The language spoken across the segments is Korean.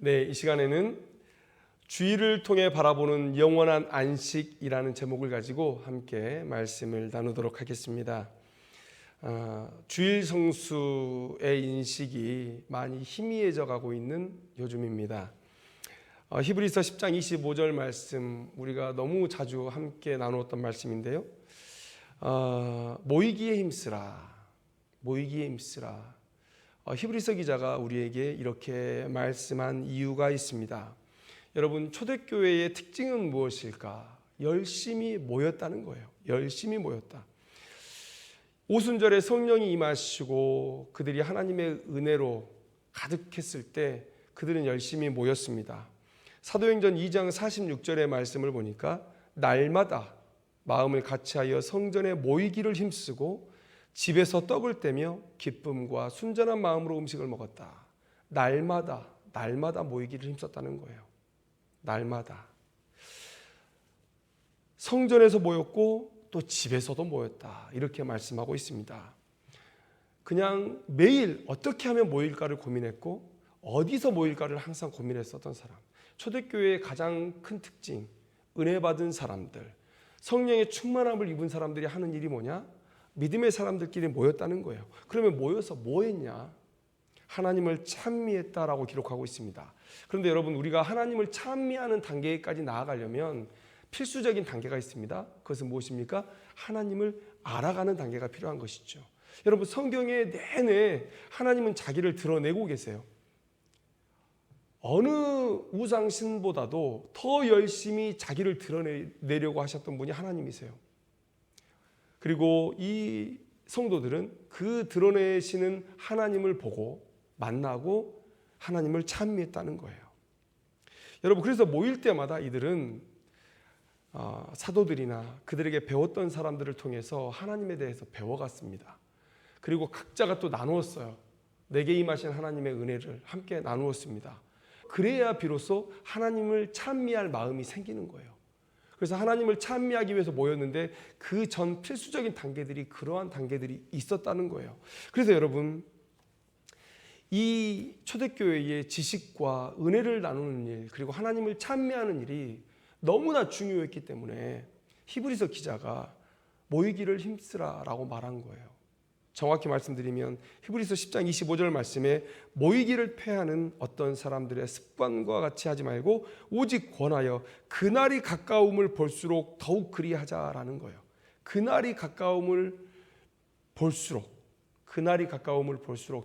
네, 이 시간에는 주일을 통해 바라보는 영원한 안식이라는 제목을 가지고 함께 말씀을 나누도록 하겠습니다. 주일 성수의 인식이 많이 희미해져 가고 있는 요즘입니다. 히브리서 10장 25절 말씀, 우리가 너무 자주 함께 나누었던 말씀인데요. 모이기에 힘쓰라, 모이기에 힘쓰라. 히브리서 기자가 우리에게 이렇게 말씀한 이유가 있습니다. 여러분, 초대교회의 특징은 무엇일까? 열심히 모였다는 거예요. 열심히 모였다. 오순절에 성령이 임하시고 그들이 하나님의 은혜로 가득했을 때 그들은 열심히 모였습니다. 사도행전 2장 46절의 말씀을 보니까 날마다 마음을 같이하여 성전에 모이기를 힘쓰고 집에서 떡을 떼며 기쁨과 순전한 마음으로 음식을 먹었다. 날마다 모이기를 힘썼다는 거예요. 날마다. 성전에서 모였고 또 집에서도 모였다. 이렇게 말씀하고 있습니다. 그냥 매일 어떻게 하면 모일까를 고민했고 어디서 모일까를 항상 고민했었던 사람. 초대교회의 가장 큰 특징, 은혜 받은 사람들, 성령의 충만함을 입은 사람들이 하는 일이 뭐냐? 믿음의 사람들끼리 모였다는 거예요. 그러면 모여서 뭐 했냐? 하나님을 찬미했다라고 기록하고 있습니다. 그런데 여러분, 우리가 하나님을 찬미하는 단계까지 나아가려면 필수적인 단계가 있습니다. 그것은 무엇입니까? 하나님을 알아가는 단계가 필요한 것이죠. 여러분, 성경에 내내 하나님은 자기를 드러내고 계세요. 어느 우상신보다도 더 열심히 자기를 드러내려고 하셨던 분이 하나님이세요. 그리고 이 성도들은 그 드러내시는 하나님을 보고 만나고 하나님을 찬미했다는 거예요. 여러분, 그래서 모일 때마다 이들은 사도들이나 그들에게 배웠던 사람들을 통해서 하나님에 대해서 배워갔습니다. 그리고 각자가 또 나누었어요. 내게 임하신 하나님의 은혜를 함께 나누었습니다. 그래야 비로소 하나님을 찬미할 마음이 생기는 거예요. 그래서 하나님을 찬미하기 위해서 모였는데 그 전 필수적인 단계들이 그러한 단계들이 있었다는 거예요. 그래서 여러분, 이 초대교회의 지식과 은혜를 나누는 일, 그리고 하나님을 찬미하는 일이 너무나 중요했기 때문에 히브리서 기자가 모이기를 힘쓰라라고 말한 거예요. 정확히 말씀드리면 히브리서 10장 25절 말씀에 모이기를 패하는 어떤 사람들의 습관과 같이 하지 말고 오직 권하여 그날이 가까움을 볼수록 더욱 그리하자라는 거예요. 그날이 가까움을 볼수록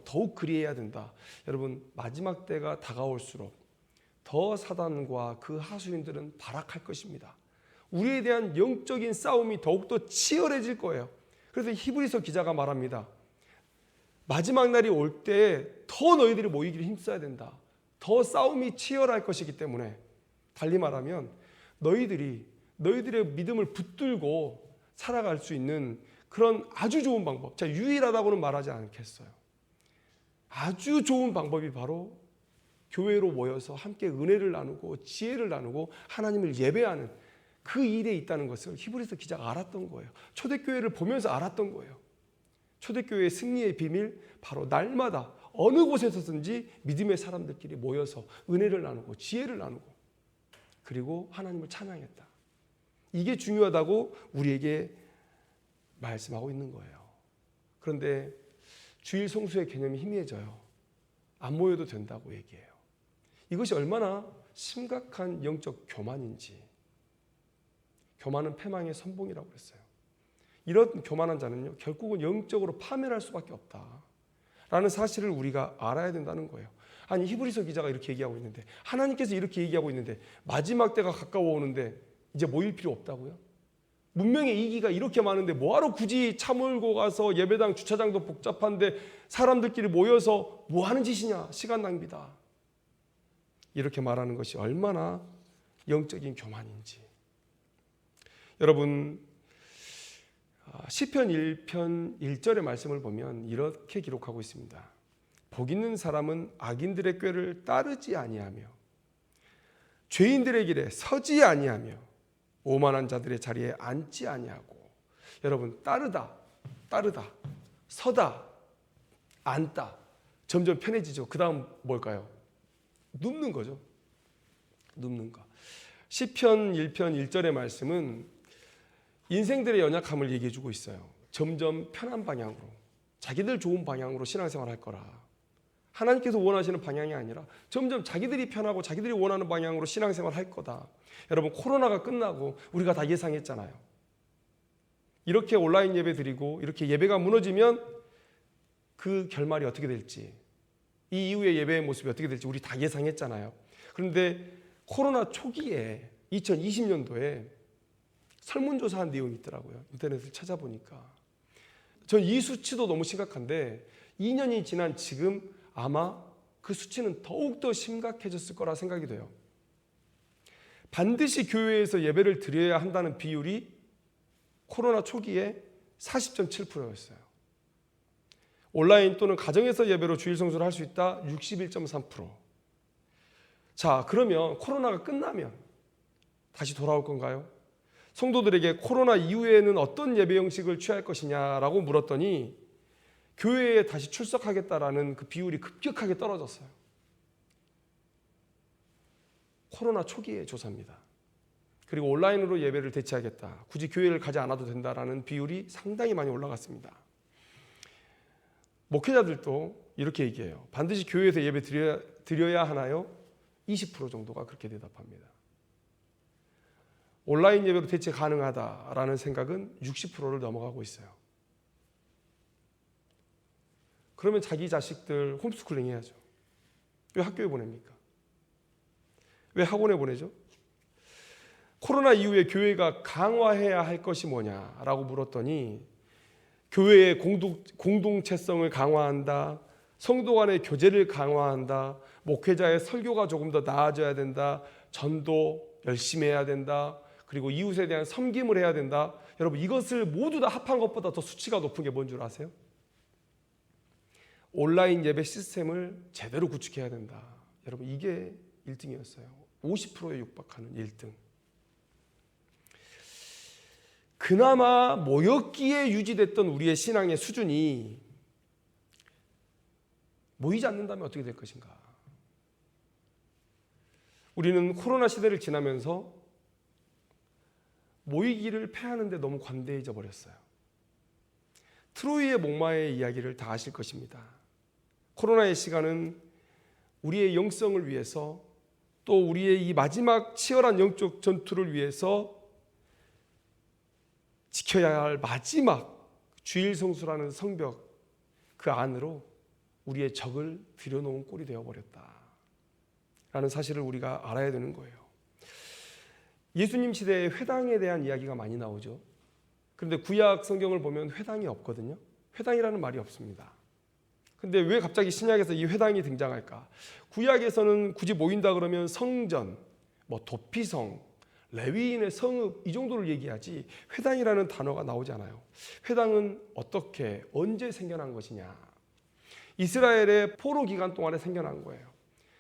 더욱 그리해야 된다. 여러분, 마지막 때가 다가올수록 더 사단과 그 하수인들은 발악할 것입니다. 우리에 대한 영적인 싸움이 더욱더 치열해질 거예요. 그래서 히브리서 기자가 말합니다. 마지막 날이 올 때 더 너희들이 모이기를 힘써야 된다. 더 싸움이 치열할 것이기 때문에, 달리 말하면 너희들의 믿음을 붙들고 살아갈 수 있는 그런 아주 좋은 방법, 자, 유일하다고는 말하지 않겠어요. 아주 좋은 방법이 바로 교회로 모여서 함께 은혜를 나누고 지혜를 나누고 하나님을 예배하는 그 일에 있다는 것을 히브리서 기자가 알았던 거예요. 초대교회를 보면서 알았던 거예요. 초대교회의 승리의 비밀, 바로 날마다 어느 곳에서든지 믿음의 사람들끼리 모여서 은혜를 나누고 지혜를 나누고 그리고 하나님을 찬양했다. 이게 중요하다고 우리에게 말씀하고 있는 거예요. 그런데 주일 성수의 개념이 희미해져요. 안 모여도 된다고 얘기해요. 이것이 얼마나 심각한 영적 교만인지. 교만은 패망의 선봉이라고 그랬어요. 이런 교만한 자는요, 결국은 영적으로 파멸할 수밖에 없다라는 사실을 우리가 알아야 된다는 거예요. 아니, 히브리서 기자가 이렇게 얘기하고 있는데, 하나님께서 이렇게 얘기하고 있는데, 마지막 때가 가까워 오는데 이제 모일 필요 없다고요? 문명의 이기가 이렇게 많은데 뭐하러 굳이 차 몰고 가서 예배당 주차장도 복잡한데 사람들끼리 모여서 뭐 하는 짓이냐? 시간 낭비다. 이렇게 말하는 것이 얼마나 영적인 교만인지. 여러분, 시편 1편 1절의 말씀을 보면 이렇게 기록하고 있습니다. 복 있는 사람은 악인들의 꾀를 따르지 아니하며 죄인들의 길에 서지 아니하며 오만한 자들의 자리에 앉지 아니하고. 여러분, 따르다, 서다, 앉다, 점점 편해지죠. 그 다음 뭘까요? 눕는 거죠. 눕는 거. 시편 1편 1절의 말씀은 인생들의 연약함을 얘기해 주고 있어요. 점점 편한 방향으로, 자기들 좋은 방향으로 신앙생활 할 거라. 하나님께서 원하시는 방향이 아니라 점점 자기들이 편하고 자기들이 원하는 방향으로 신앙생활 할 거다. 여러분, 코로나가 끝나고 우리가 다 예상했잖아요. 이렇게 온라인 예배 드리고 이렇게 예배가 무너지면 그 결말이 어떻게 될지, 이 이후의 예배의 모습이 어떻게 될지 우리 다 예상했잖아요. 그런데 코로나 초기에 2020년도에 설문조사한 내용이 있더라고요. 인터넷을 찾아보니까. 전 이 수치도 너무 심각한데 2년이 지난 지금 아마 그 수치는 더욱더 심각해졌을 거라 생각이 돼요. 반드시 교회에서 예배를 드려야 한다는 비율이 코로나 초기에 40.7%였어요. 온라인 또는 가정에서 예배로 주일 성수를 할 수 있다 61.3%. 자, 그러면 코로나가 끝나면 다시 돌아올 건가요? 성도들에게 코로나 이후에는 어떤 예배 형식을 취할 것이냐라고 물었더니 교회에 다시 출석하겠다라는 그 비율이 급격하게 떨어졌어요. 코로나 초기의 조사입니다. 그리고 온라인으로 예배를 대체하겠다, 굳이 교회를 가지 않아도 된다라는 비율이 상당히 많이 올라갔습니다. 목회자들도 이렇게 얘기해요. 반드시 교회에서 예배 드려야 하나요? 20% 정도가 그렇게 대답합니다. 온라인 예배로 대체 가능하다라는 생각은 60%를 넘어가고 있어요. 그러면 자기 자식들 홈스쿨링 해야죠. 왜 학교에 보냅니까? 왜 학원에 보내죠? 코로나 이후에 교회가 강화해야 할 것이 뭐냐라고 물었더니 교회의 공동체성을 강화한다, 성도 간의 교제를 강화한다, 목회자의 설교가 조금 더 나아져야 된다, 전도 열심히 해야 된다, 그리고 이웃에 대한 섬김을 해야 된다. 여러분, 이것을 모두 다 합한 것보다 더 수치가 높은 게 뭔 줄 아세요? 온라인 예배 시스템을 제대로 구축해야 된다. 여러분, 이게 1등이었어요. 50%에 육박하는 1등. 그나마 모였기에 유지됐던 우리의 신앙의 수준이 모이지 않는다면 어떻게 될 것인가? 우리는 코로나 시대를 지나면서 모이기를 패하는데 너무 관대해져 버렸어요. 트로이의 목마의 이야기를 다 아실 것입니다. 코로나의 시간은 우리의 영성을 위해서, 또 우리의 이 마지막 치열한 영적 전투를 위해서 지켜야 할 마지막 주일 성수라는 성벽, 그 안으로 우리의 적을 들여놓은 꼴이 되어버렸다라는 사실을 우리가 알아야 되는 거예요. 예수님 시대에 회당에 대한 이야기가 많이 나오죠. 그런데 구약 성경을 보면 회당이 없거든요. 회당이라는 말이 없습니다. 근데 왜 갑자기 신약에서 이 회당이 등장할까? 구약에서는 굳이 모인다 그러면 성전, 도피성, 레위인의 성읍, 이 정도를 얘기하지 회당이라는 단어가 나오지 않아요. 회당은 어떻게, 언제 생겨난 것이냐? 이스라엘의 포로 기간 동안에 생겨난 거예요.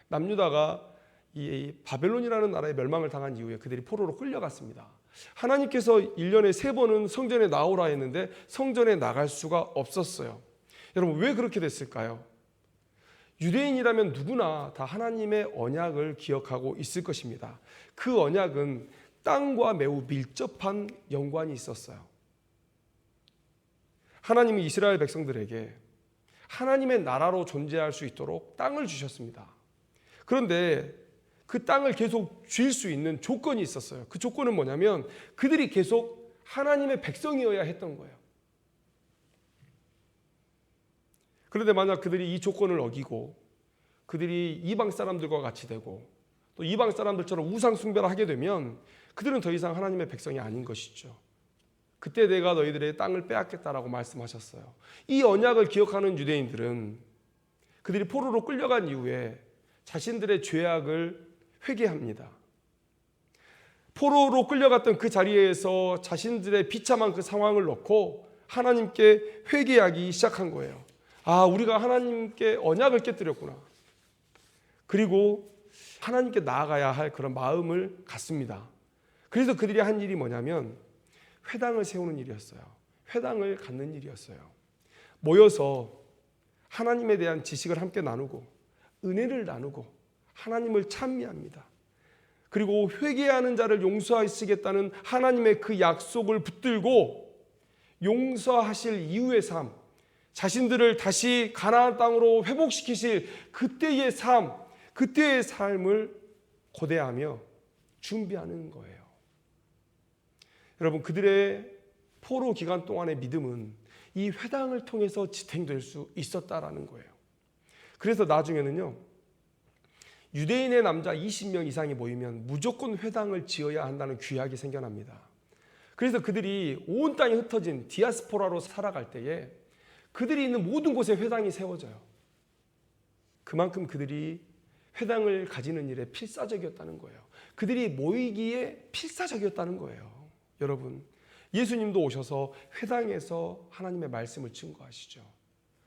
남유다가 이 바벨론이라는 나라에 멸망을 당한 이후에 그들이 포로로 끌려갔습니다. 하나님께서 1년에 3번은 성전에 나오라 했는데 성전에 나갈 수가 없었어요. 여러분, 왜 그렇게 됐을까요? 유대인이라면 누구나 다 하나님의 언약을 기억하고 있을 것입니다. 그 언약은 땅과 매우 밀접한 연관이 있었어요. 하나님이 이스라엘 백성들에게 하나님의 나라로 존재할 수 있도록 땅을 주셨습니다. 그런데 그 땅을 계속 쥘 수 있는 조건이 있었어요. 그 조건은 뭐냐면 그들이 계속 하나님의 백성이어야 했던 거예요. 그런데 만약 그들이 이 조건을 어기고 그들이 이방 사람들과 같이 되고 또 이방 사람들처럼 우상 숭배를 하게 되면 그들은 더 이상 하나님의 백성이 아닌 것이죠. 그때 내가 너희들의 땅을 빼앗겠다라고 말씀하셨어요. 이 언약을 기억하는 유대인들은 그들이 포로로 끌려간 이후에 자신들의 죄악을 회개합니다. 포로로 끌려갔던 그 자리에서 자신들의 비참한 그 상황을 놓고 하나님께 회개하기 시작한 거예요. 아, 우리가 하나님께 언약을 깨뜨렸구나. 그리고 하나님께 나아가야 할 그런 마음을 갖습니다. 그래서 그들이 한 일이 뭐냐면 회당을 세우는 일이었어요. 회당을 갖는 일이었어요. 모여서 하나님에 대한 지식을 함께 나누고 은혜를 나누고 하나님을 찬미합니다. 그리고 회개하는 자를 용서하시겠다는 하나님의 그 약속을 붙들고 용서하실 이후의 삶, 자신들을 다시 가나안 땅으로 회복시키실 그때의 삶, 그때의 삶을 고대하며 준비하는 거예요. 여러분, 그들의 포로 기간 동안의 믿음은 이 회당을 통해서 지탱될 수 있었다라는 거예요. 그래서 나중에는요, 유대인의 남자 20명 이상이 모이면 무조건 회당을 지어야 한다는 규약이 생겨납니다. 그래서 그들이 온 땅에 흩어진 디아스포라로 살아갈 때에 그들이 있는 모든 곳에 회당이 세워져요. 그만큼 그들이 회당을 가지는 일에 필사적이었다는 거예요. 그들이 모이기에 필사적이었다는 거예요. 여러분, 예수님도 오셔서 회당에서 하나님의 말씀을 증거하시죠.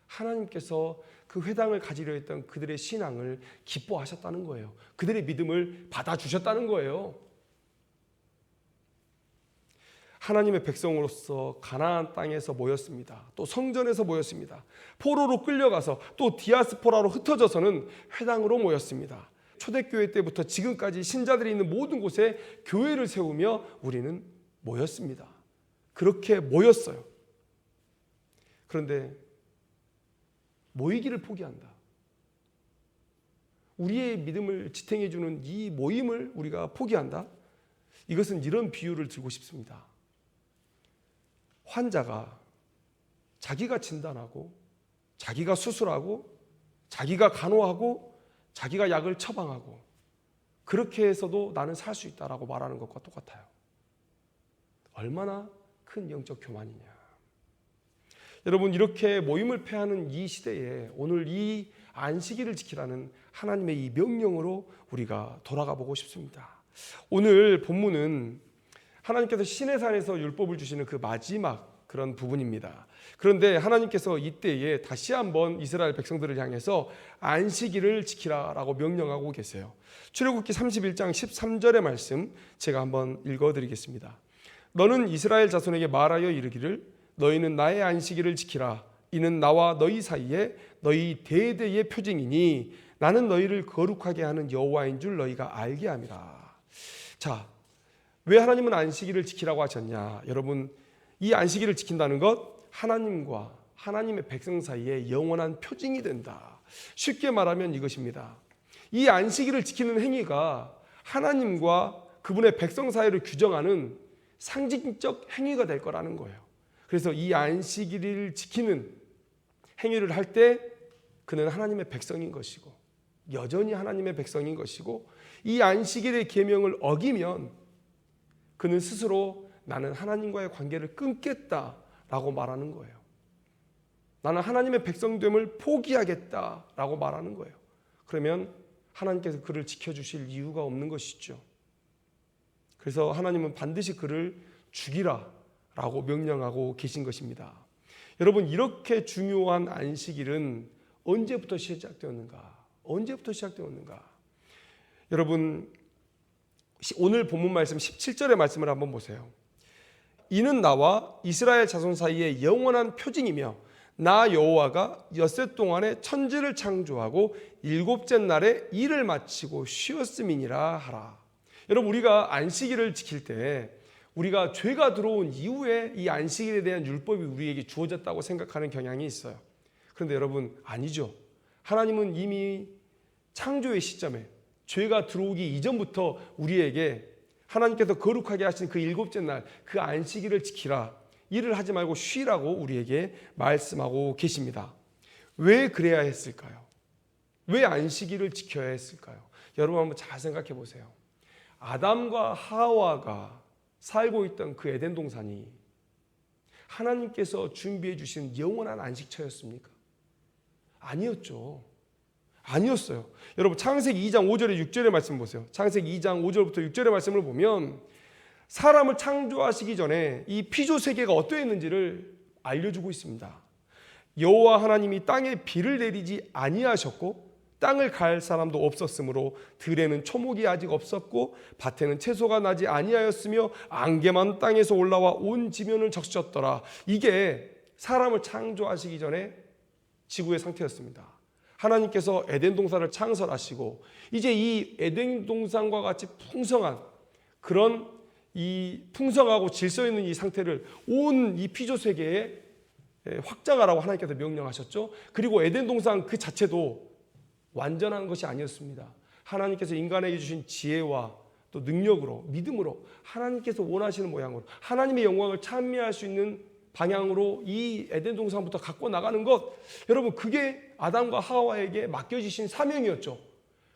하나님께서 그 회당을 가지려 했던 그들의 신앙을 기뻐하셨다는 거예요. 그들의 믿음을 받아주셨다는 거예요. 하나님의 백성으로서 가나안 땅에서 모였습니다. 또 성전에서 모였습니다. 포로로 끌려가서 또 디아스포라로 흩어져서는 회당으로 모였습니다. 초대교회 때부터 지금까지 신자들이 있는 모든 곳에 교회를 세우며 우리는 모였습니다. 그렇게 모였어요. 그런데 모이기를 포기한다. 우리의 믿음을 지탱해주는 이 모임을 우리가 포기한다. 이것은 이런 비유를 들고 싶습니다. 환자가 자기가 진단하고 자기가 수술하고 자기가 간호하고 자기가 약을 처방하고 그렇게 해서도 나는 살 수 있다라고 말하는 것과 똑같아요. 얼마나 큰 영적 교만이냐. 여러분, 이렇게 모임을 폐하는 이 시대에 오늘 이 안식일을 지키라는 하나님의 이 명령으로 우리가 돌아가 보고 싶습니다. 오늘 본문은 하나님께서 시내산에서 율법을 주시는 그 마지막 그런 부분입니다. 그런데 하나님께서 이때에 다시 한번 이스라엘 백성들을 향해서 안식일을 지키라라고 명령하고 계세요. 출애굽기 31장 13절의 말씀 제가 한번 읽어드리겠습니다. 너는 이스라엘 자손에게 말하여 이르기를 너희는 나의 안식일을 지키라. 이는 나와 너희 사이에 너희 대대의 표징이니 나는 너희를 거룩하게 하는 여호와인 줄 너희가 알게 함이라. 자, 왜 하나님은 안식일을 지키라고 하셨냐? 여러분, 이 안식일을 지킨다는 것, 하나님과 하나님의 백성 사이에 영원한 표징이 된다. 쉽게 말하면 이것입니다. 이 안식일을 지키는 행위가 하나님과 그분의 백성 사이를 규정하는 상징적 행위가 될 거라는 거예요. 그래서 이 안식일을 지키는 행위를 할 때 그는 하나님의 백성인 것이고 여전히 하나님의 백성인 것이고 이 안식일의 계명을 어기면 그는 스스로 나는 하나님과의 관계를 끊겠다라고 말하는 거예요. 나는 하나님의 백성됨을 포기하겠다라고 말하는 거예요. 그러면 하나님께서 그를 지켜주실 이유가 없는 것이죠. 그래서 하나님은 반드시 그를 죽이라라고 명령하고 계신 것입니다. 여러분, 이렇게 중요한 안식일은 언제부터 시작되었는가? 언제부터 시작되었는가? 여러분, 오늘 본문 말씀 17절의 말씀을 한번 보세요. 이는 나와 이스라엘 자손 사이에 영원한 표징이며 나 여호와가 엿새 동안에 천지를 창조하고 일곱째 날에 일을 마치고 쉬었음이니라 하라. 여러분, 우리가 안식일을 지킬 때 우리가 죄가 들어온 이후에 이 안식일에 대한 율법이 우리에게 주어졌다고 생각하는 경향이 있어요. 그런데 여러분, 아니죠. 하나님은 이미 창조의 시점에 죄가 들어오기 이전부터 우리에게 하나님께서 거룩하게 하신 그 일곱째 날, 그 안식일을 지키라, 일을 하지 말고 쉬라고 우리에게 말씀하고 계십니다. 왜 그래야 했을까요? 왜 안식일을 지켜야 했을까요? 여러분, 한번 잘 생각해 보세요. 아담과 하와가 살고 있던 그 에덴 동산이 하나님께서 준비해 주신 영원한 안식처였습니까? 아니었죠. 아니었어요. 여러분, 창세기 2장 5절에 6절의 말씀 보세요. 창세기 2장 5절부터 6절의 말씀을 보면 사람을 창조하시기 전에 이 피조 세계가 어떠했는지를 알려주고 있습니다. 여호와 하나님이 땅에 비를 내리지 아니하셨고 땅을 갈 사람도 없었으므로 들에는 초목이 아직 없었고 밭에는 채소가 나지 아니하였으며 안개만 땅에서 올라와 온 지면을 적셨더라. 이게 사람을 창조하시기 전에 지구의 상태였습니다. 하나님께서 에덴 동산을 창설하시고 이제 이 에덴 동산과 같이 풍성한 그런 이 풍성하고 질서 있는 이 상태를 온 이 피조 세계에 확장하라고 하나님께서 명령하셨죠. 그리고 에덴 동산 그 자체도 완전한 것이 아니었습니다. 하나님께서 인간에게 주신 지혜와 또 능력으로, 믿음으로 하나님께서 원하시는 모양으로 하나님의 영광을 찬미할 수 있는 방향으로 이 에덴 동산부터 갖고 나가는 것, 여러분 그게 아담과 하와에게 맡겨지신 사명이었죠.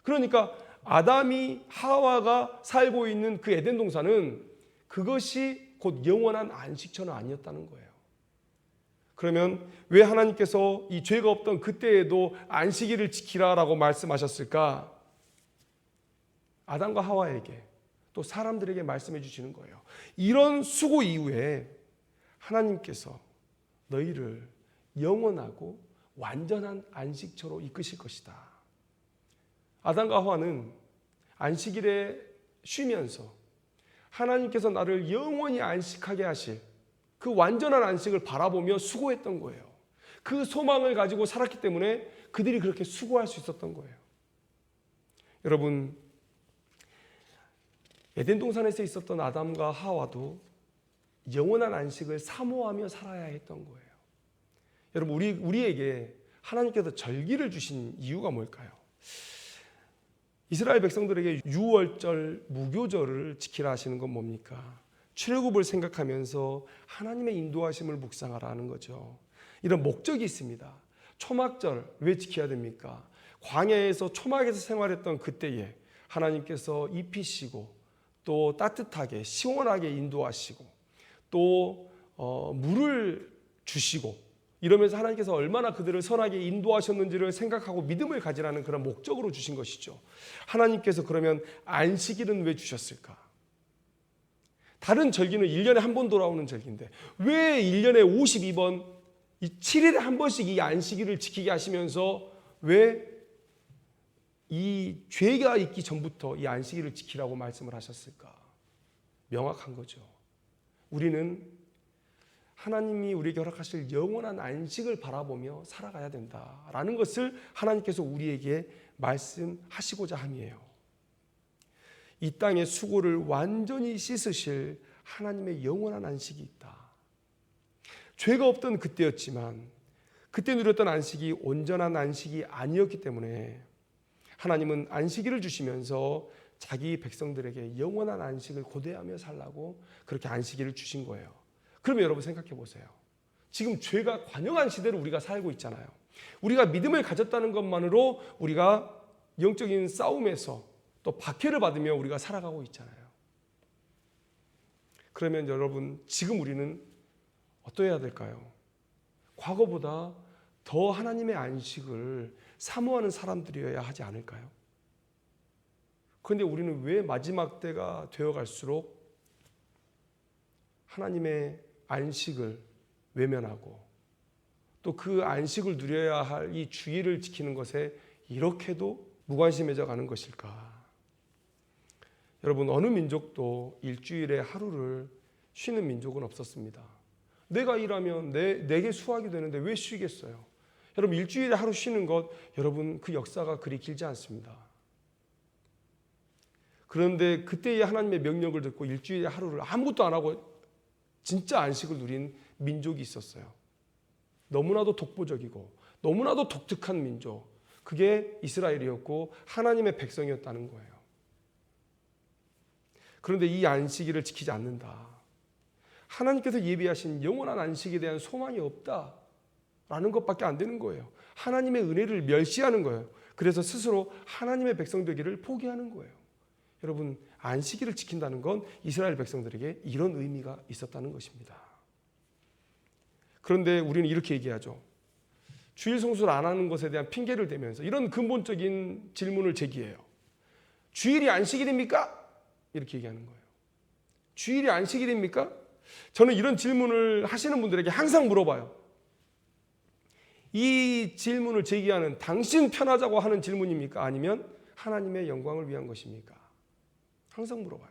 그러니까 아담이 하와가 살고 있는 그 에덴 동산은 그것이 곧 영원한 안식처는 아니었다는 거예요. 그러면 왜 하나님께서 이 죄가 없던 그때에도 안식일을 지키라라고 말씀하셨을까? 아담과 하와에게 또 사람들에게 말씀해 주시는 거예요. 이런 수고 이후에 하나님께서 너희를 영원하고 완전한 안식처로 이끄실 것이다. 아담과 하와는 안식일에 쉬면서 하나님께서 나를 영원히 안식하게 하실 그 완전한 안식을 바라보며 수고했던 거예요. 그 소망을 가지고 살았기 때문에 그들이 그렇게 수고할 수 있었던 거예요. 여러분, 에덴 동산에서 있었던 아담과 하와도 영원한 안식을 사모하며 살아야 했던 거예요. 여러분, 우리에게 하나님께서 절기를 주신 이유가 뭘까요? 이스라엘 백성들에게 유월절, 무교절을 지키라 하시는 건 뭡니까? 출애굽을 생각하면서 하나님의 인도하심을 묵상하라는 거죠. 이런 목적이 있습니다. 초막절 왜 지켜야 됩니까? 광야에서 초막에서 생활했던 그때에 하나님께서 입히시고 또 따뜻하게 시원하게 인도하시고 또 물을 주시고 이러면서 하나님께서 얼마나 그들을 선하게 인도하셨는지를 생각하고 믿음을 가지라는 그런 목적으로 주신 것이죠. 하나님께서 그러면 안식일은 왜 주셨을까? 다른 절기는 1년에 한 번 돌아오는 절기인데 왜 1년에 52번 7일에 한 번씩 이 안식일을 지키게 하시면서 왜 이 죄가 있기 전부터 이 안식일을 지키라고 말씀을 하셨을까? 명확한 거죠. 우리는 하나님이 우리에게 허락하실 영원한 안식을 바라보며 살아가야 된다라는 것을 하나님께서 우리에게 말씀하시고자 함이에요. 이 땅의 수고를 완전히 씻으실 하나님의 영원한 안식이 있다. 죄가 없던 그때였지만 그때 누렸던 안식이 온전한 안식이 아니었기 때문에 하나님은 안식일을 주시면서 자기 백성들에게 영원한 안식을 고대하며 살라고 그렇게 안식일을 주신 거예요. 그러면 여러분 생각해 보세요. 지금 죄가 관영한 시대를 우리가 살고 있잖아요. 우리가 믿음을 가졌다는 것만으로 우리가 영적인 싸움에서 또 박해를 받으며 우리가 살아가고 있잖아요. 그러면 여러분 지금 우리는 어떠해야 될까요? 과거보다 더 하나님의 안식을 사모하는 사람들이어야 하지 않을까요? 그런데 우리는 왜 마지막 때가 되어갈수록 하나님의 안식을 외면하고 또 그 안식을 누려야 할 이 주일을 지키는 것에 이렇게도 무관심해져 가는 것일까? 여러분, 어느 민족도 일주일에 하루를 쉬는 민족은 없었습니다. 내가 일하면 내게 수확이 되는데 왜 쉬겠어요? 여러분, 일주일에 하루 쉬는 것, 여러분 그 역사가 그리 길지 않습니다. 그런데 그때의 하나님의 명령을 듣고 일주일에 하루를 아무것도 안 하고 진짜 안식을 누린 민족이 있었어요. 너무나도 독보적이고 너무나도 독특한 민족, 그게 이스라엘이었고 하나님의 백성이었다는 거예요. 그런데 이 안식일을 지키지 않는다, 하나님께서 예비하신 영원한 안식에 대한 소망이 없다라는 것밖에 안 되는 거예요. 하나님의 은혜를 멸시하는 거예요. 그래서 스스로 하나님의 백성 되기를 포기하는 거예요. 여러분, 안식일을 지킨다는 건 이스라엘 백성들에게 이런 의미가 있었다는 것입니다. 그런데 우리는 이렇게 얘기하죠. 주일 성수를 안 하는 것에 대한 핑계를 대면서 이런 근본적인 질문을 제기해요. 주일이 안식일입니까? 이렇게 얘기하는 거예요. 주일이 안식일입니까? 저는 이런 질문을 하시는 분들에게 항상 물어봐요. 이 질문을 제기하는 당신 편하자고 하는 질문입니까? 아니면 하나님의 영광을 위한 것입니까? 항상 물어봐요.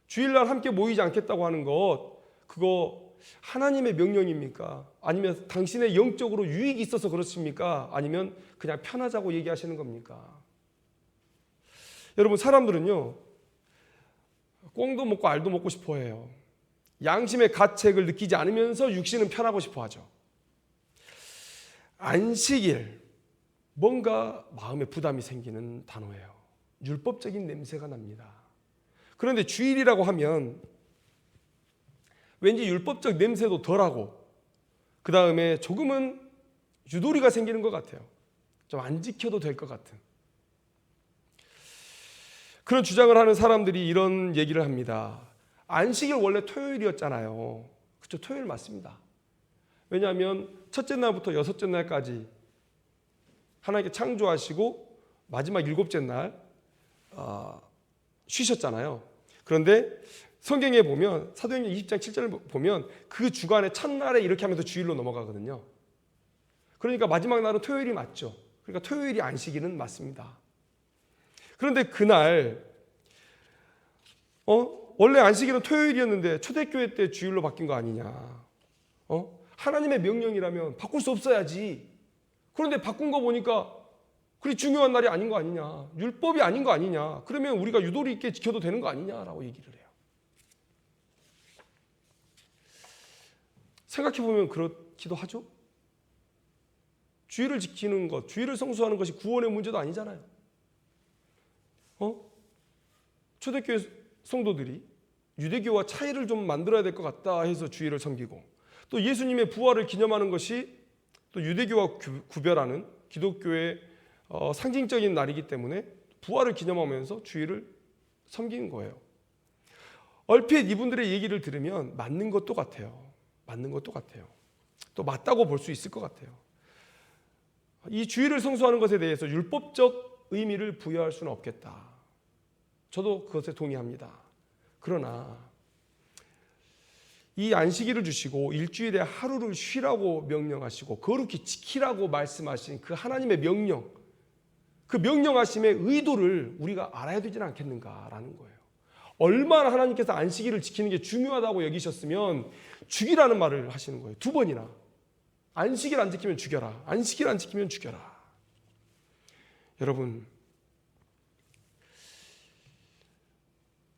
주일날 함께 모이지 않겠다고 하는 것, 그거 하나님의 명령입니까? 아니면 당신의 영적으로 유익이 있어서 그렇습니까? 아니면 그냥 편하자고 얘기하시는 겁니까? 여러분, 사람들은요, 꽁도 먹고 알도 먹고 싶어 해요. 양심의 가책을 느끼지 않으면서 육신은 편하고 싶어 하죠. 안식일, 뭔가 마음에 부담이 생기는 단어예요. 율법적인 냄새가 납니다. 그런데 주일이라고 하면 왠지 율법적 냄새도 덜하고 그 다음에 조금은 유도리가 생기는 것 같아요. 좀 안 지켜도 될 것 같은 그런 주장을 하는 사람들이 이런 얘기를 합니다. 안식일 원래 토요일이었잖아요. 그렇죠? 토요일 맞습니다. 왜냐하면 첫째 날부터 여섯째 날까지 하나님께 창조하시고 마지막 일곱째 날 쉬셨잖아요. 그런데 성경에 보면 사도행전 20장 7절을 보면 그 주간의 첫날에 이렇게 하면서 주일로 넘어가거든요. 그러니까 마지막 날은 토요일이 맞죠. 그러니까 토요일이 안식일은 맞습니다. 그런데 그날 원래 안식일은 토요일이었는데 초대교회 때 주일로 바뀐 거 아니냐. 하나님의 명령이라면 바꿀 수 없어야지. 그런데 바꾼 거 보니까 그리 중요한 날이 아닌 거 아니냐. 율법이 아닌 거 아니냐. 그러면 우리가 유도리 있게 지켜도 되는 거 아니냐라고 얘기를 해요. 생각해보면 그렇기도 하죠. 주일을 지키는 것, 주일을 성수하는 것이 구원의 문제도 아니잖아요. 초대교회 성도들이 유대교와 차이를 좀 만들어야 될 것 같다 해서 주일을 섬기고, 또 예수님의 부활을 기념하는 것이 또 유대교와 구별하는 기독교의 상징적인 날이기 때문에 부활을 기념하면서 주일을 섬기는 거예요. 얼핏 이분들의 얘기를 들으면 맞는 것도 같아요. 맞는 것도 같아요. 또 맞다고 볼 수 있을 것 같아요. 이 주일을 성수하는 것에 대해서 율법적 의미를 부여할 수는 없겠다. 저도 그것에 동의합니다. 그러나 이 안식일을 주시고 일주일에 하루를 쉬라고 명령하시고 거룩히 지키라고 말씀하신 그 하나님의 명령, 그 명령하심의 의도를 우리가 알아야 되지는 않겠는가라는 거예요. 얼마나 하나님께서 안식일을 지키는 게 중요하다고 여기셨으면 죽이라는 말을 하시는 거예요. 2번이나. 안식일 안 지키면 죽여라. 안식일 안 지키면 죽여라. 여러분,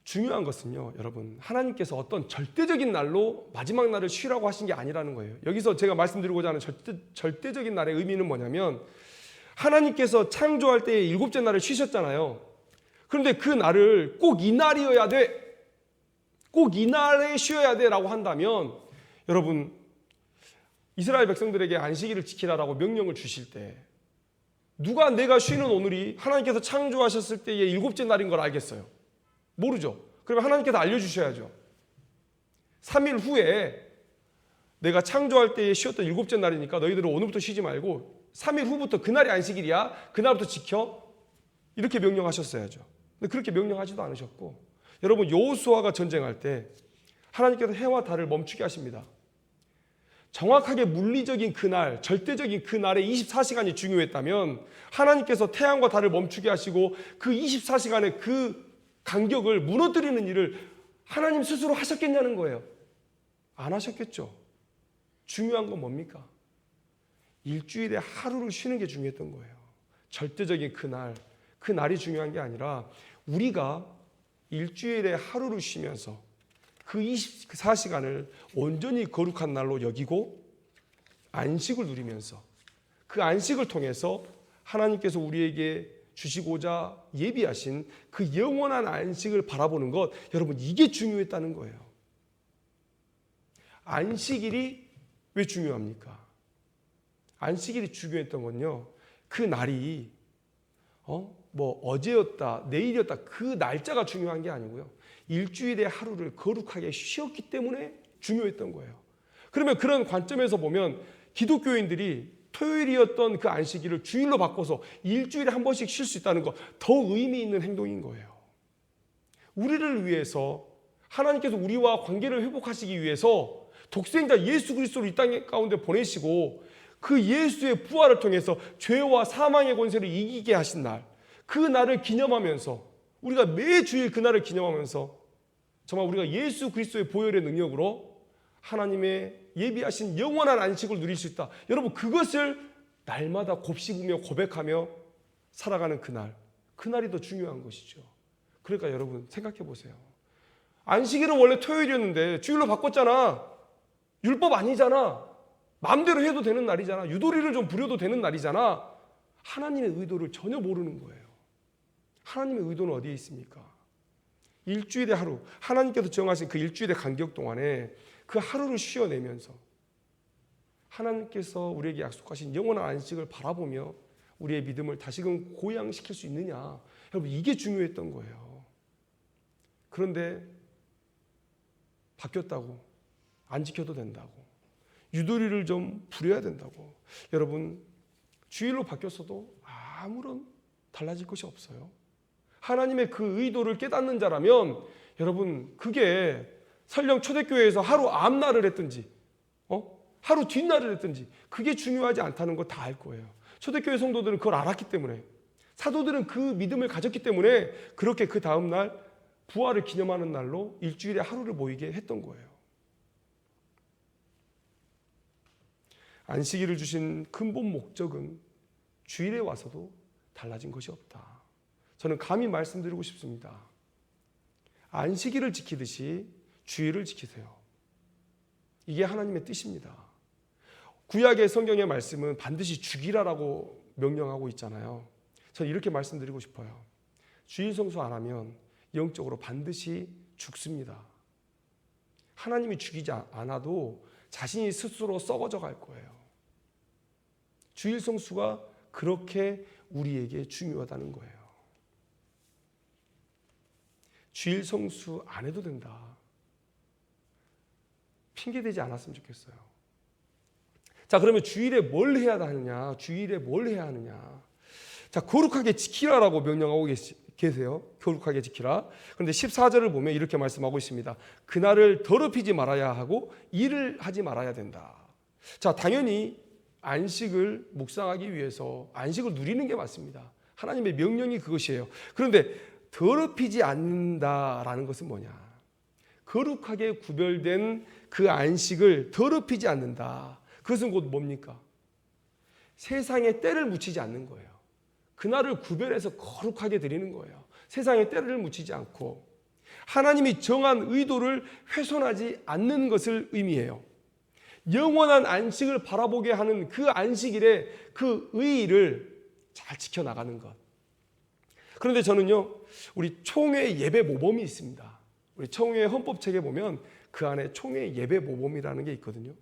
중요한 것은요, 여러분, 하나님께서 어떤 절대적인 날로 마지막 날을 쉬라고 하신 게 아니라는 거예요. 여기서 제가 말씀드리고자 하는 절대적인 날의 의미는 뭐냐면, 하나님께서 창조할 때 일곱째 날을 쉬셨잖아요. 그런데 그 날을 꼭 이 날이어야 돼, 꼭 이 날에 쉬어야 돼라고 한다면, 여러분, 이스라엘 백성들에게 안식일을 지키라라고 명령을 주실 때 누가 내가 쉬는 오늘이 하나님께서 창조하셨을 때의 일곱째 날인 걸 알겠어요? 모르죠. 그러면 하나님께서 알려주셔야죠. 3일 후에 내가 창조할 때에 쉬었던 일곱째 날이니까 너희들은 오늘부터 쉬지 말고 3일 후부터 그날이 안식일이야. 그날부터 지켜. 이렇게 명령하셨어야죠. 근데 그렇게 명령하지도 않으셨고, 여러분, 여호수아가 전쟁할 때 하나님께서 해와 달을 멈추게 하십니다. 정확하게 물리적인 그날, 절대적인 그날의 24시간이 중요했다면 하나님께서 태양과 달을 멈추게 하시고 그 24시간의 그 간격을 무너뜨리는 일을 하나님 스스로 하셨겠냐는 거예요. 안 하셨겠죠. 중요한 건 뭡니까? 일주일에 하루를 쉬는 게 중요했던 거예요. 절대적인 그날, 그 날이 중요한 게 아니라 우리가 일주일에 하루를 쉬면서 그 24시간을 온전히 거룩한 날로 여기고 안식을 누리면서 그 안식을 통해서 하나님께서 우리에게 주시고자 예비하신 그 영원한 안식을 바라보는 것, 여러분, 이게 중요했다는 거예요. 안식일이 왜 중요합니까? 안식일이 중요했던 건요, 그 날이 어제였다, 내일이었다, 그 날짜가 중요한 게 아니고요, 일주일의 하루를 거룩하게 쉬었기 때문에 중요했던 거예요. 그러면 그런 관점에서 보면 기독교인들이 토요일이었던 그 안식일을 주일로 바꿔서 일주일에 한 번씩 쉴 수 있다는 거, 더 의미 있는 행동인 거예요. 우리를 위해서, 하나님께서 우리와 관계를 회복하시기 위해서 독생자 예수 그리스도를 이 땅 가운데 보내시고 그 예수의 부활을 통해서 죄와 사망의 권세를 이기게 하신 날, 그 날을 기념하면서 우리가 매 주일 그 날을 기념하면서 정말 우리가 예수 그리스도의 보혈의 능력으로 하나님의 예비하신 영원한 안식을 누릴 수 있다. 여러분, 그것을 날마다 곱씹으며 고백하며 살아가는 그날이 더 중요한 것이죠. 그러니까 여러분 생각해 보세요. 안식일은 원래 토요일이었는데 주일로 바꿨잖아. 율법 아니잖아. 마음대로 해도 되는 날이잖아. 유도리를 좀 부려도 되는 날이잖아. 하나님의 의도를 전혀 모르는 거예요. 하나님의 의도는 어디에 있습니까? 일주일의 하루, 하나님께서 정하신 그 일주일의 간격 동안에 그 하루를 쉬어내면서 하나님께서 우리에게 약속하신 영원한 안식을 바라보며 우리의 믿음을 다시금 고양시킬 수 있느냐. 여러분, 이게 중요했던 거예요. 그런데 바뀌었다고, 안 지켜도 된다고, 유도리를 좀 부려야 된다고. 여러분, 주일로 바뀌었어도 아무런 달라질 것이 없어요. 하나님의 그 의도를 깨닫는 자라면 여러분, 그게 설령 초대교회에서 하루 앞날을 했든지 하루 뒷날을 했든지 그게 중요하지 않다는 거 다 알 거예요. 초대교회 성도들은 그걸 알았기 때문에, 사도들은 그 믿음을 가졌기 때문에 그렇게 그 다음날 부활을 기념하는 날로 일주일에 하루를 모이게 했던 거예요. 안식일을 주신 근본 목적은 주일에 와서도 달라진 것이 없다. 저는 감히 말씀드리고 싶습니다. 안식일을 지키듯이 주일을 지키세요. 이게 하나님의 뜻입니다. 구약의 성경의 말씀은 반드시 죽이라라고 명령하고 있잖아요. 저는 이렇게 말씀드리고 싶어요. 주일 성수 안 하면 영적으로 반드시 죽습니다. 하나님이 죽이지 않아도 자신이 스스로 썩어져 갈 거예요. 주일 성수가 그렇게 우리에게 중요하다는 거예요. 주일 성수 안 해도 된다. 핑계대지 않았으면 좋겠어요. 자, 그러면 주일에 뭘 해야 하느냐? 주일에 뭘 해야 하느냐? 자, 거룩하게 지키라라고 명령하고 계세요. 거룩하게 지키라. 그런데 14절을 보면 이렇게 말씀하고 있습니다. 그날을 더럽히지 말아야 하고 일을 하지 말아야 된다. 자, 당연히 안식을 묵상하기 위해서 안식을 누리는 게 맞습니다. 하나님의 명령이 그것이에요. 그런데 더럽히지 않는다라는 것은 뭐냐? 거룩하게 구별된 그 안식을 더럽히지 않는다. 그것은 곧 뭡니까? 세상에 때를 묻히지 않는 거예요. 그날을 구별해서 거룩하게 드리는 거예요. 세상에 때를 묻히지 않고 하나님이 정한 의도를 훼손하지 않는 것을 의미해요. 영원한 안식을 바라보게 하는 그 안식일에 그 의의를 잘 지켜나가는 것. 그런데 저는요, 우리 총회 예배 모범이 있습니다. 우리 총회 헌법책에 보면 그 안에 총회 예배 모범이라는 게 있거든요.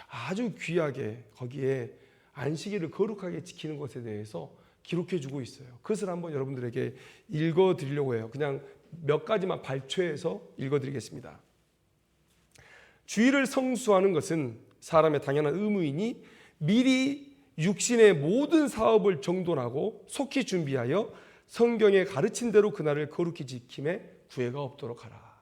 아주 귀하게 거기에 안식일을 거룩하게 지키는 것에 대해서 기록해 주고 있어요. 그것을 한번 여러분들에게 읽어 드리려고 해요. 그냥 몇 가지만 발췌해서 읽어 드리겠습니다. 주일을 성수하는 것은 사람의 당연한 의무이니 미리 육신의 모든 사업을 정돈하고 속히 준비하여 성경에 가르친 대로 그날을 거룩히 지킴에 구애가 없도록 하라.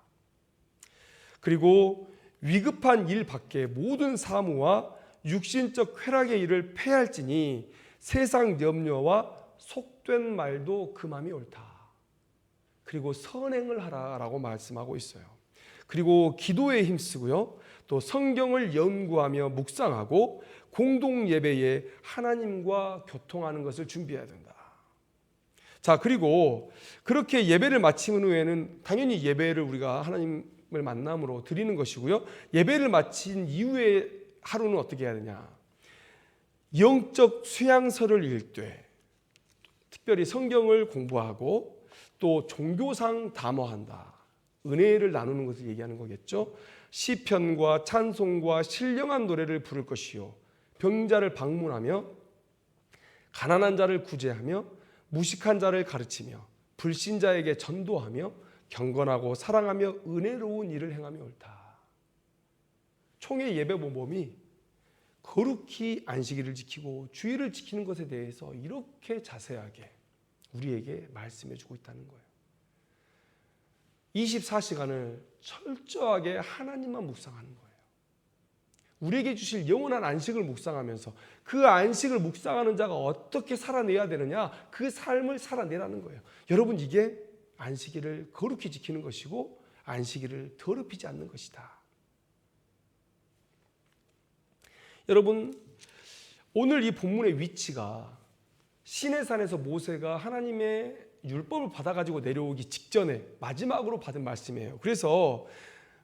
그리고 위급한 일 밖에 모든 사무와 육신적 쾌락의 일을 패할지니 세상 염려와 속된 말도 금함이 옳다. 그리고 선행을 하라라고 말씀하고 있어요. 그리고 기도에 힘쓰고요. 또 성경을 연구하며 묵상하고 공동 예배에 하나님과 교통하는 것을 준비해야 된다. 자, 그리고 그렇게 예배를 마친 후에는 당연히 예배를 우리가 하나님을 만남으로 드리는 것이고요. 예배를 마친 이후에 하루는 어떻게 해야 되냐? 영적 수양서를 읽되 특별히 성경을 공부하고 또 종교상 담화한다. 은혜를 나누는 것을 얘기하는 거겠죠. 시편과 찬송과 신령한 노래를 부를 것이요 병자를 방문하며 가난한 자를 구제하며 무식한 자를 가르치며 불신자에게 전도하며 경건하고 사랑하며 은혜로운 일을 행하며 옳다. 총회 예배 모범이 거룩히 안식일을 지키고 주일을 지키는 것에 대해서 이렇게 자세하게 우리에게 말씀해 주고 있다는 거예요. 24시간을 철저하게 하나님만 묵상하는 거예요. 우리에게 주실 영원한 안식을 묵상하면서 그 안식을 묵상하는 자가 어떻게 살아내야 되느냐, 그 삶을 살아내라는 거예요. 여러분, 이게 안식일을 거룩히 지키는 것이고 안식일을 더럽히지 않는 것이다. 여러분, 오늘 이 본문의 위치가 시내산에서 모세가 하나님의 율법을 받아가지고 내려오기 직전에 마지막으로 받은 말씀이에요. 그래서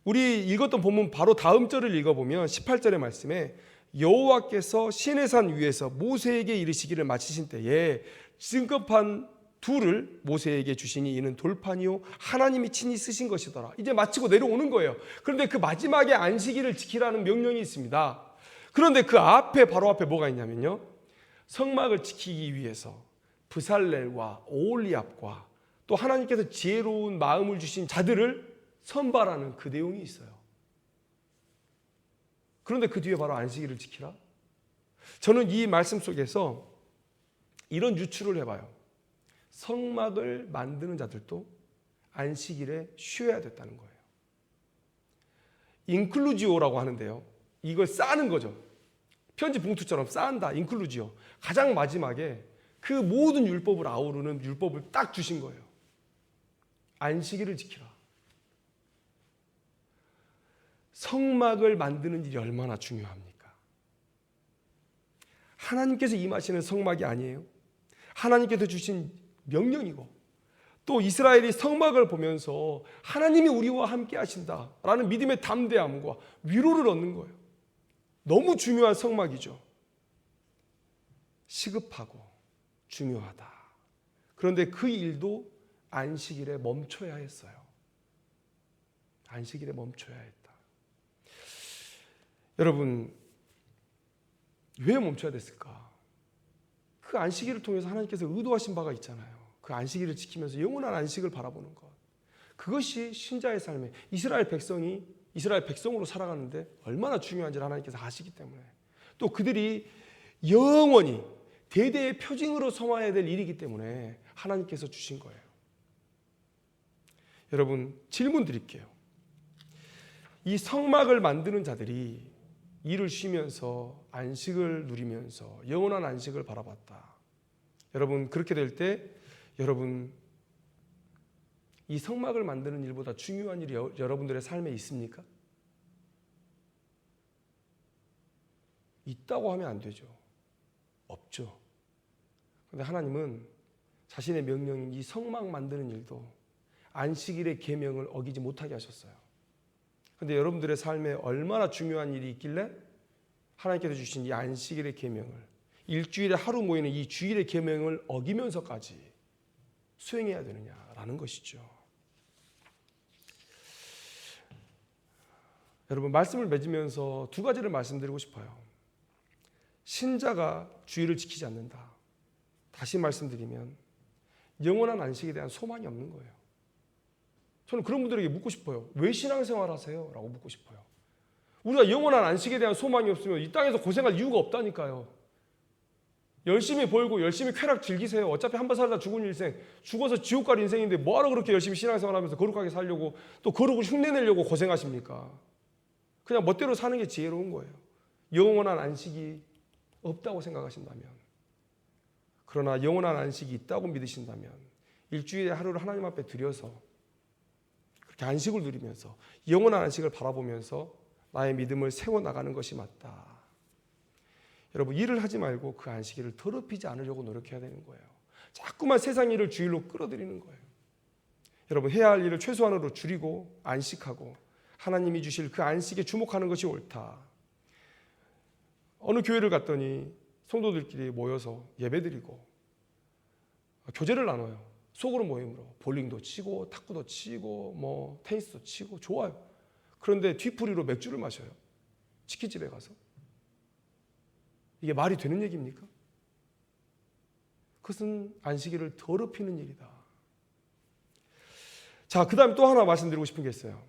우리 읽었던 본문 바로 다음 절을 읽어보면 18절의 말씀에 여호와께서 시내산 위에서 모세에게 이르시기를 마치신 때에 증거판 둘을 모세에게 주시니 이는 돌판이요 하나님이 친히 쓰신 것이더라. 이제 마치고 내려오는 거예요. 그런데 그 마지막에 안식일을 지키라는 명령이 있습니다. 그런데 그 앞에 바로 앞에 뭐가 있냐면요, 성막을 지키기 위해서 브살렐과 오홀리압과 또 하나님께서 지혜로운 마음을 주신 자들을 선발하는 그 내용이 있어요. 그런데 그 뒤에 바로 안식일을 지키라? 저는 이 말씀 속에서 이런 유추를 해봐요. 성막을 만드는 자들도 안식일에 쉬어야 됐다는 거예요. 인클루지오라고 하는데요, 이걸 쌓는 거죠. 편지 봉투처럼 쌓는다, 인클루지오. 가장 마지막에 그 모든 율법을 아우르는 율법을 딱 주신 거예요. 안식일을 지키라. 성막을 만드는 일이 얼마나 중요합니까? 하나님께서 임하시는 성막이 아니에요. 하나님께서 주신 명령이고, 또 이스라엘이 성막을 보면서 하나님이 우리와 함께 하신다라는 믿음의 담대함과 위로를 얻는 거예요. 너무 중요한 성막이죠. 시급하고 중요하다. 그런데 그 일도 안식일에 멈춰야 했어요. 안식일에 멈춰야 했다. 여러분, 왜 멈춰야 됐을까? 그 안식일을 통해서 하나님께서 의도하신 바가 있잖아요. 그 안식일을 지키면서 영원한 안식을 바라보는 것. 그것이 신자의 삶에 이스라엘 백성으로 살아가는데 얼마나 중요한지를 하나님께서 아시기 때문에, 또 그들이 영원히 대대의 표징으로 삼아야 될 일이기 때문에 하나님께서 주신 거예요. 여러분, 질문 드릴게요. 이 성막을 만드는 자들이 일을 쉬면서 안식을 누리면서 영원한 안식을 바라봤다. 여러분, 그렇게 될 때 여러분, 이 성막을 만드는 일보다 중요한 일이 여러분들의 삶에 있습니까? 있다고 하면 안 되죠. 없죠. 그런데 하나님은 자신의 명령인 이 성막 만드는 일도 안식일의 계명을 어기지 못하게 하셨어요. 그런데 여러분들의 삶에 얼마나 중요한 일이 있길래 하나님께서 주신 이 안식일의 계명을, 일주일에 하루 모이는 이 주일의 계명을 어기면서까지 수행해야 되느냐라는 것이죠. 여러분, 말씀을 맺으면서 두 가지를 말씀드리고 싶어요. 신자가 주일을 지키지 않는다. 다시 말씀드리면 영원한 안식에 대한 소망이 없는 거예요. 저는 그런 분들에게 묻고 싶어요. 왜 신앙생활 하세요? 라고 묻고 싶어요. 우리가 영원한 안식에 대한 소망이 없으면 이 땅에서 고생할 이유가 없다니까요. 열심히 벌고 열심히 쾌락 즐기세요. 어차피 한 번 살다 죽은 일생, 죽어서 지옥 갈 인생인데 뭐하러 그렇게 열심히 신앙생활 하면서 거룩하게 살려고, 또 거룩을 흉내내려고 고생하십니까? 그냥 멋대로 사는 게 지혜로운 거예요. 영원한 안식이 없다고 생각하신다면, 그러나 영원한 안식이 있다고 믿으신다면 일주일에 하루를 하나님 앞에 드려서 그렇게 안식을 누리면서 영원한 안식을 바라보면서 나의 믿음을 세워나가는 것이 맞다. 여러분, 일을 하지 말고 그 안식일을 더럽히지 않으려고 노력해야 되는 거예요. 자꾸만 세상 일을 주일로 끌어들이는 거예요. 여러분, 해야 할 일을 최소한으로 줄이고 안식하고 하나님이 주실 그 안식에 주목하는 것이 옳다. 어느 교회를 갔더니 성도들끼리 모여서 예배드리고 교제를 나눠요. 소그룹 모임으로 볼링도 치고 탁구도 치고 뭐 테니스도 치고 좋아요. 그런데 뒤풀이로 맥주를 마셔요. 치킨집에 가서. 이게 말이 되는 얘기입니까? 그것은 안식일을 더럽히는 일이다. 자, 그 다음에 또 하나 말씀드리고 싶은 게 있어요.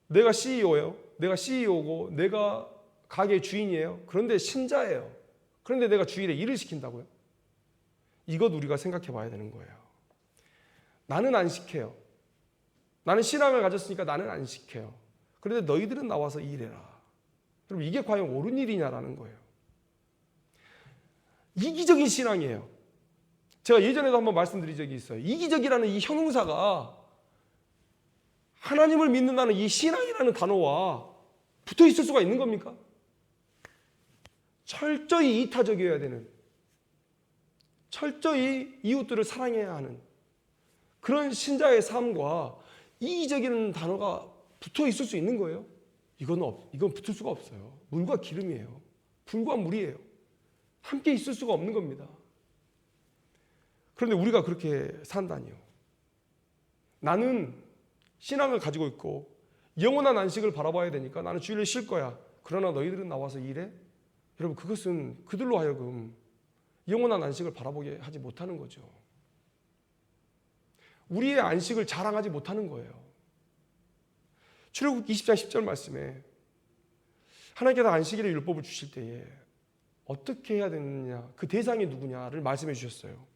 내가 CEO예요. 내가 CEO고 내가 가게 주인이에요. 그런데 신자예요. 그런데 내가 주일에 일을 시킨다고요? 이것 우리가 생각해 봐야 되는 거예요. 나는 안식해요. 나는 신앙을 가졌으니까 나는 안식해요. 그런데 너희들은 나와서 일해라. 그럼 이게 과연 옳은 일이냐라는 거예요. 이기적인 신앙이에요. 제가 예전에도 한번 말씀드린 적이 있어요. 이기적이라는 이 형용사가 하나님을 믿는다는 이 신앙이라는 단어와 붙어 있을 수가 있는 겁니까? 철저히 이타적이어야 되는, 철저히 이웃들을 사랑해야 하는 그런 신자의 삶과 이기적인 단어가 붙어 있을 수 있는 거예요? 이건 붙을 수가 없어요. 물과 기름이에요. 불과 물이에요. 함께 있을 수가 없는 겁니다. 그런데 우리가 그렇게 산다니요. 나는 신앙을 가지고 있고 영원한 안식을 바라봐야 되니까 나는 주일에 쉴 거야. 그러나 너희들은 나와서 일해? 여러분, 그것은 그들로 하여금 영원한 안식을 바라보게 하지 못하는 거죠. 우리의 안식을 자랑하지 못하는 거예요. 출애굽 20장 10절 말씀에 하나님께서 안식일의 율법을 주실 때에 어떻게 해야 되느냐, 그 대상이 누구냐를 말씀해 주셨어요.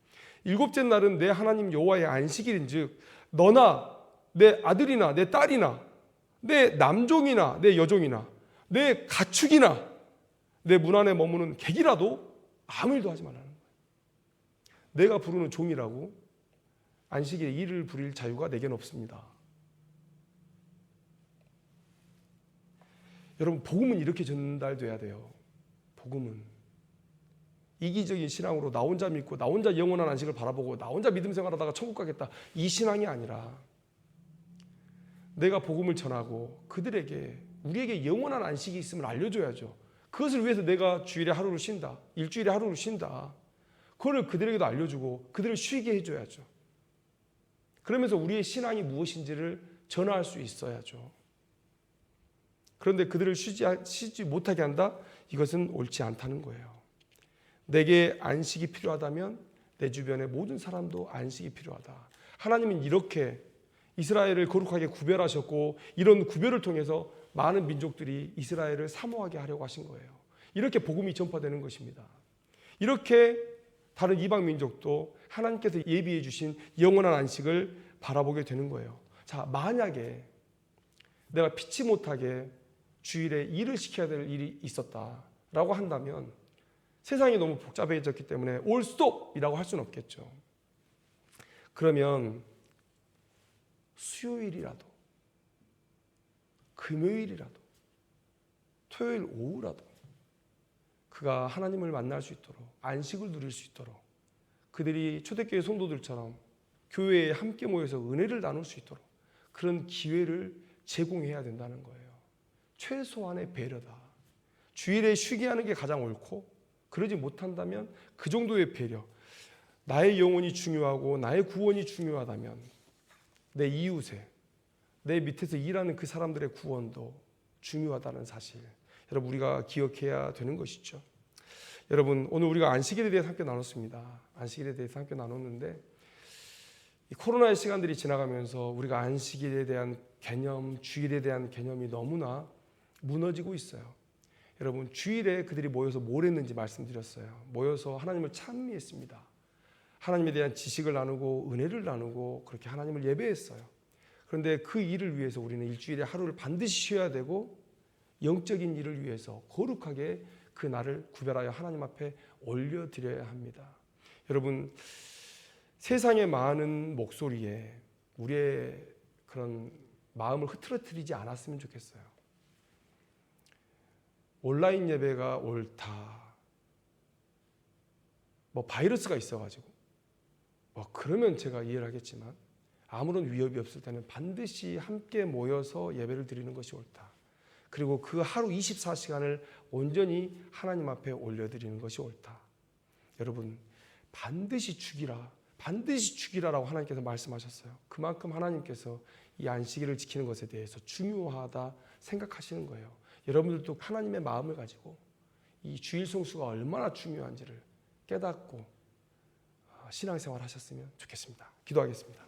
일곱째 날은 내 하나님 여호와의 안식일인즉 너나 내 아들이나 내 딸이나 내 남종이나 내 여종이나 내 가축이나 내 문 안에 머무는 객이라도 아무 일도 하지 말라는 거예요. 내가 부르는 종이라고 안식일에 일을 부릴 자유가 내게는 없습니다. 여러분, 복음은 이렇게 전달돼야 돼요. 복음은 이기적인 신앙으로 나 혼자 믿고 나 혼자 영원한 안식을 바라보고 나 혼자 믿음 생활하다가 천국 가겠다, 이 신앙이 아니라 내가 복음을 전하고 그들에게, 우리에게 영원한 안식이 있음을 알려줘야죠. 그것을 위해서 내가 주일에 하루를 쉰다, 일주일에 하루를 쉰다, 그걸 그들에게도 알려주고 그들을 쉬게 해줘야죠. 그러면서 우리의 신앙이 무엇인지를 전할 수 있어야죠. 그런데 그들을 쉬지 못하게 한다? 이것은 옳지 않다는 거예요. 내게 안식이 필요하다면 내 주변의 모든 사람도 안식이 필요하다. 하나님은 이렇게 이스라엘을 거룩하게 구별하셨고 이런 구별을 통해서 많은 민족들이 이스라엘을 사모하게 하려고 하신 거예요. 이렇게 복음이 전파되는 것입니다. 이렇게 다른 이방 민족도 하나님께서 예비해 주신 영원한 안식을 바라보게 되는 거예요. 자, 만약에 내가 피치 못하게 주일에 일을 시켜야 될 일이 있었다라고 한다면 세상이 너무 복잡해졌기 때문에 올 스톱이라고 할 수는 없겠죠. 그러면 수요일이라도, 금요일이라도, 토요일 오후라도 그가 하나님을 만날 수 있도록, 안식을 누릴 수 있도록, 그들이 초대교회 성도들처럼 교회에 함께 모여서 은혜를 나눌 수 있도록 그런 기회를 제공해야 된다는 거예요. 최소한의 배려다. 주일에 쉬게 하는 게 가장 옳고, 그러지 못한다면 그 정도의 배려, 나의 영혼이 중요하고 나의 구원이 중요하다면 내 이웃에, 내 밑에서 일하는 그 사람들의 구원도 중요하다는 사실, 여러분, 우리가 기억해야 되는 것이죠. 여러분, 오늘 우리가 안식일에 대해서 함께 나눴습니다. 안식일에 대해서 함께 나눴는데 이 코로나의 시간들이 지나가면서 우리가 안식일에 대한 개념, 주일에 대한 개념이 너무나 무너지고 있어요. 여러분, 주일에 그들이 모여서 뭘 했는지 말씀드렸어요. 모여서 하나님을 찬미했습니다. 하나님에 대한 지식을 나누고 은혜를 나누고 그렇게 하나님을 예배했어요. 그런데 그 일을 위해서 우리는 일주일에 하루를 반드시 쉬어야 되고 영적인 일을 위해서 거룩하게 그 날을 구별하여 하나님 앞에 올려드려야 합니다. 여러분, 세상의 많은 목소리에 우리의 그런 마음을 흐트러뜨리지 않았으면 좋겠어요. 온라인 예배가 옳다, 바이러스가 있어가지고 그러면 제가 이해를 하겠지만 아무런 위협이 없을 때는 반드시 함께 모여서 예배를 드리는 것이 옳다. 그리고 그 하루 24시간을 온전히 하나님 앞에 올려드리는 것이 옳다. 여러분, 반드시 죽이라라고 하나님께서 말씀하셨어요. 그만큼 하나님께서 이 안식일을 지키는 것에 대해서 중요하다 생각하시는 거예요. 여러분들도 하나님의 마음을 가지고 이 주일 성수가 얼마나 중요한지를 깨닫고 신앙생활 하셨으면 좋겠습니다. 기도하겠습니다.